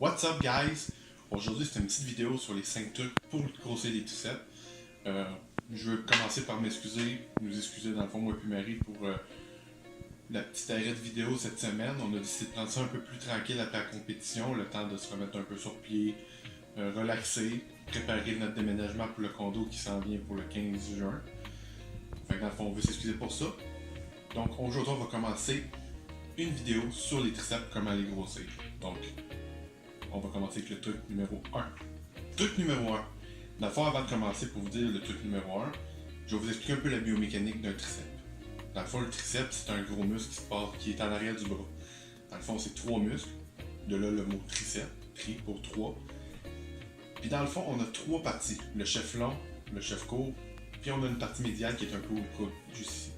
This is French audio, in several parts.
What's up guys? Aujourd'hui c'est une petite vidéo sur les 5 trucs pour grossir les triceps. Je veux commencer par nous excuser dans le fond moi et Marie pour la petite arrêt de vidéo cette semaine. On a décidé de prendre ça un peu plus tranquille après la compétition, le temps de se remettre un peu sur pied, relaxer, préparer notre déménagement pour le condo qui s'en vient pour le 15 juin. Fait que dans le fond on veut s'excuser pour ça. Donc aujourd'hui on va commencer une vidéo sur les triceps, comment les grossir. Donc on va commencer avec le truc numéro 1. Truc numéro 1. Dans le fond, avant de commencer pour vous dire le truc numéro 1, je vais vous expliquer un peu la biomécanique d'un triceps. Dans le fond, le triceps, c'est un gros muscle qui est en arrière du bras. Dans le fond, c'est 3 muscles. De là, le mot triceps, tri pour 3. Puis dans le fond, on a 3 parties. Le chef long, le chef court, puis on a une partie médiale qui est un peu au coude, juste ici.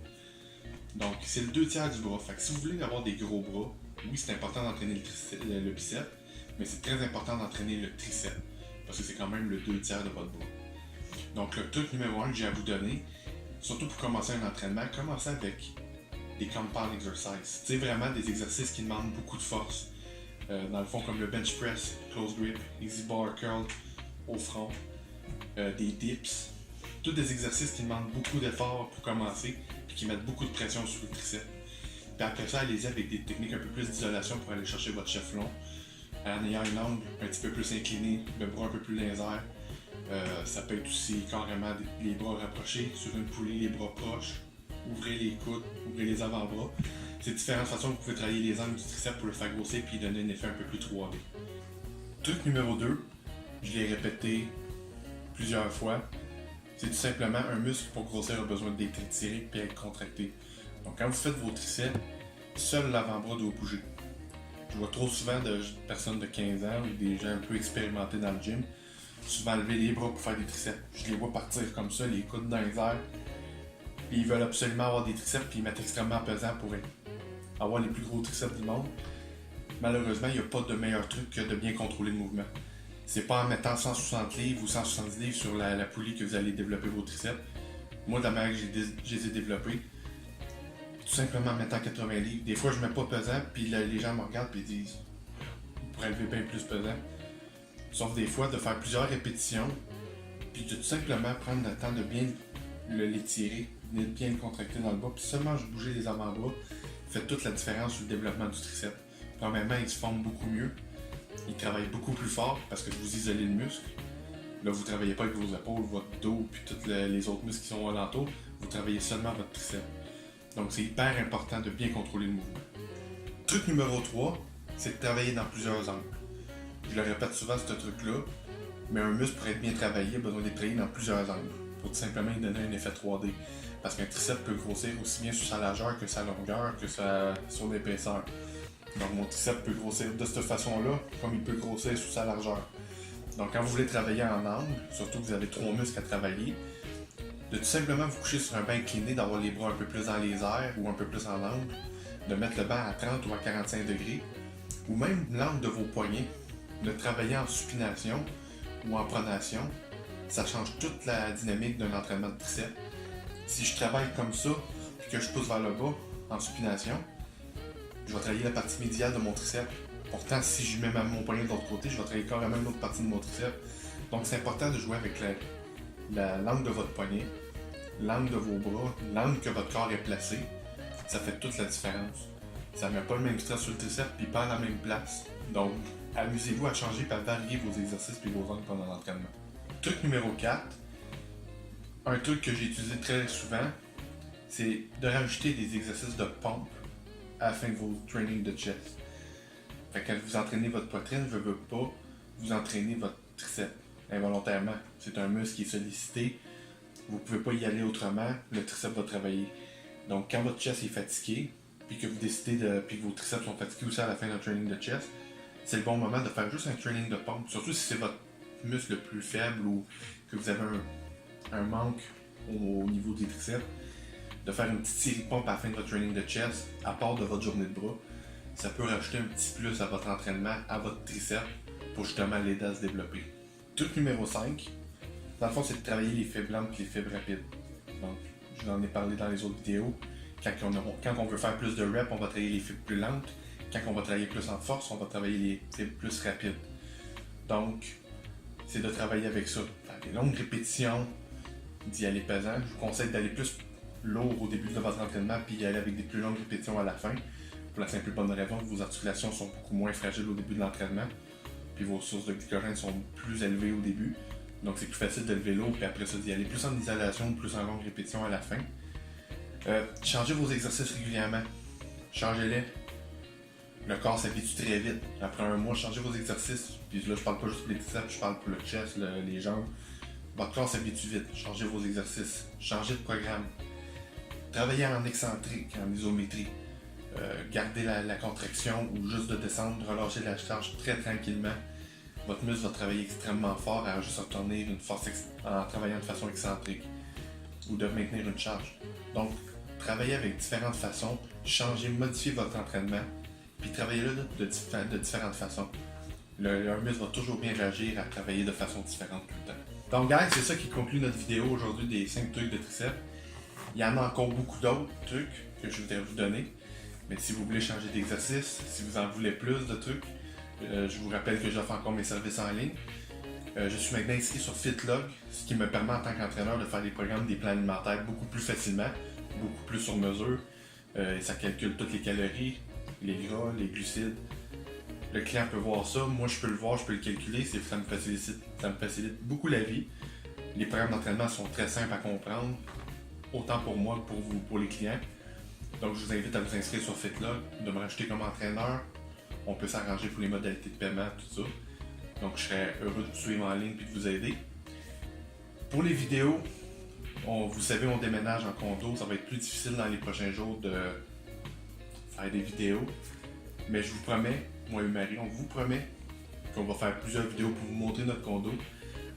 Donc, c'est le 2/3 du bras. Fait que si vous voulez avoir des gros bras, oui, c'est important d'entraîner le biceps, mais c'est très important d'entraîner le triceps, parce que c'est quand même le 2/3 de votre bras. Donc le truc numéro 1 que j'ai à vous donner, surtout pour commencer un entraînement, commencez avec des compound exercises. C'est vraiment des exercices qui demandent beaucoup de force. Dans le fond, comme le bench press, close grip, easy bar curl au front, des dips. Tous des exercices qui demandent beaucoup d'efforts pour commencer, puis qui mettent beaucoup de pression sur le triceps. Puis après ça, allez-y avec des techniques un peu plus d'isolation pour aller chercher votre chef long. En ayant un angle un petit peu plus incliné, le bras un peu plus dans les airs. Ça peut être aussi carrément les bras rapprochés sur une poulie, les bras proches. Ouvrez les coudes, ouvrez les avant-bras. C'est différentes façons que vous pouvez travailler les angles du triceps pour le faire grossir et donner un effet un peu plus 3D. Truc numéro 2, je l'ai répété plusieurs fois, c'est tout simplement un muscle pour grossir a besoin d'être étiré et être contracté. Donc quand vous faites vos triceps, seul l'avant-bras doit bouger. Je vois trop souvent de personnes de 15 ans ou des gens un peu expérimentés dans le gym souvent lever les bras pour faire des triceps. Je les vois partir comme ça, les coudes dans les airs. Puis ils veulent absolument avoir des triceps puis ils mettent extrêmement pesant pour avoir les plus gros triceps du monde. Malheureusement, il n'y a pas de meilleur truc que de bien contrôler le mouvement. C'est pas en mettant 160 livres ou 170 livres sur la poulie que vous allez développer vos triceps. Moi, de la manière que je les ai développés, tout simplement en mettant 80 livres. Des fois, je mets pas pesant, puis les gens me regardent et disent « On pourrait lever bien plus pesant. » Sauf des fois, de faire plusieurs répétitions, puis de tout simplement prendre le temps de bien l'étirer, de bien le contracter dans le bas, puis seulement bouger les avant-bras fait toute la différence sur le développement du triceps. Premièrement, il se forme beaucoup mieux, il travaille beaucoup plus fort parce que vous isolez le muscle. Là, vous ne travaillez pas avec vos épaules, votre dos, puis tous les autres muscles qui sont alentour, vous travaillez seulement votre triceps. Donc, c'est hyper important de bien contrôler le mouvement. Truc numéro 3, c'est de travailler dans plusieurs angles. Je le répète souvent, ce truc-là, mais un muscle pour être bien travaillé a besoin d'être travaillé dans plusieurs angles, pour tout simplement lui donner un effet 3D. Parce qu'un triceps peut grossir aussi bien sur sa largeur que sa longueur, que son épaisseur. Donc mon triceps peut grossir de cette façon-là, comme il peut grossir sur sa largeur. Donc quand vous voulez travailler en angle, surtout que vous avez 3 muscles à travailler, de tout simplement vous coucher sur un banc incliné, d'avoir les bras un peu plus dans les airs ou un peu plus en angle, de mettre le banc à 30 ou à 45 degrés, ou même l'angle de vos poignets, de travailler en supination ou en pronation, ça change toute la dynamique d'un entraînement de triceps. Si je travaille comme ça, puis que je pousse vers le bas en supination, je vais travailler la partie médiale de mon triceps. Pourtant, si je mets mon poignet de l'autre côté, je vais travailler carrément une autre partie de mon triceps. Donc c'est important de jouer avec l'angle de votre poignet, l'angle de vos bras, l'angle que votre corps est placé. Ça fait toute la différence. Ça ne met pas le même stress sur le triceps, puis pas à la même place. Donc, amusez-vous à changer et à varier vos exercices et vos angles pendant l'entraînement. Truc numéro 4, un truc que j'ai utilisé très souvent, c'est de rajouter des exercices de pompe à la fin de vos trainings de chest. Fait que quand vous entraînez votre poitrine, je ne veux pas vous entraîner votre triceps involontairement. C'est un muscle qui est sollicité, vous ne pouvez pas y aller autrement, le triceps va travailler. Donc quand votre chest est fatigué, puis que vous décidez puis que vos triceps sont fatigués aussi à la fin d'un training de chest, c'est le bon moment de faire juste un training de pompe, surtout si c'est votre muscle le plus faible ou que vous avez un manque au niveau des triceps, de faire une petite série de pompes à la fin de votre training de chest, à part de votre journée de bras. Ça peut rajouter un petit plus à votre entraînement, à votre triceps, pour justement l'aider à se développer. Truc numéro 5, dans le fond, c'est de travailler les fibres lentes et les fibres rapides. Donc, je vous en ai parlé dans les autres vidéos. Quand on veut faire plus de reps, on va travailler les fibres plus lentes. Quand on va travailler plus en force, on va travailler les fibres plus rapides. Donc, c'est de travailler avec ça. Faire des longues répétitions, d'y aller pesant. Je vous conseille d'aller plus lourd au début de votre entraînement, puis y aller avec des plus longues répétitions à la fin. Pour la simple et bonne raison que vos articulations sont beaucoup moins fragiles au début de l'entraînement, puis vos sources de glycogène sont plus élevées au début. Donc c'est plus facile de lever lourd, puis après ça d'y aller plus en isolation, plus en longue répétition à la fin. Changez vos exercices régulièrement. Changez-les. Le corps s'habitue très vite. Après un mois, changez vos exercices. Puis là, je parle pas juste pour les triceps, je parle pour le chest, les jambes. Votre corps s'habitue vite. Changez vos exercices. Changez de programme. Travaillez en excentrique, en isométrie. Gardez la contraction ou juste de descendre, relâchez la charge très tranquillement. Votre muscle va travailler extrêmement fort à juste obtenir une force en travaillant de façon excentrique ou de maintenir une charge. Donc, travaillez avec différentes façons, changez, modifiez votre entraînement, puis travaillez-le de différentes façons. Un muscle va toujours bien réagir à travailler de façon différente tout le temps. Donc, guys, c'est ça qui conclut notre vidéo aujourd'hui des 5 trucs de triceps. Il y en a encore beaucoup d'autres trucs que je voudrais vous donner. Mais si vous voulez changer d'exercice, si vous en voulez plus de trucs, je vous rappelle que j'offre encore mes services en ligne. Je suis maintenant inscrit sur FitLog, ce qui me permet en tant qu'entraîneur de faire des programmes, des plans alimentaires beaucoup plus facilement, beaucoup plus sur mesure. Ça calcule toutes les calories, les gras, les glucides. Le client peut voir ça, moi je peux le voir, je peux le calculer, ça me facilite beaucoup la vie. Les programmes d'entraînement sont très simples à comprendre, autant pour moi que pour vous, pour les clients. Donc je vous invite à vous inscrire sur FitLog, de me rajouter comme entraîneur. On peut s'arranger pour les modalités de paiement, tout ça. Donc je serais heureux de vous suivre en ligne et de vous aider. Pour les vidéos, vous savez, on déménage en condo, ça va être plus difficile dans les prochains jours de faire des vidéos. Mais je vous promets, moi et Marie, on vous promet qu'on va faire plusieurs vidéos pour vous montrer notre condo.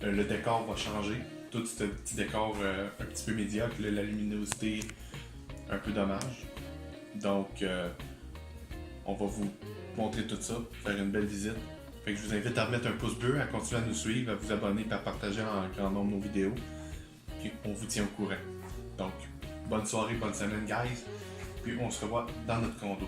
Le décor va changer, tout ce petit décor un petit peu médiocre, la luminosité un peu dommage. Donc on va vous montrer tout ça, faire une belle visite. Fait que je vous invite à remettre un pouce bleu, à continuer à nous suivre, à vous abonner et à partager en grand nombre nos vidéos. Puis on vous tient au courant. Donc, bonne soirée, bonne semaine, guys. Puis on se revoit dans notre condo.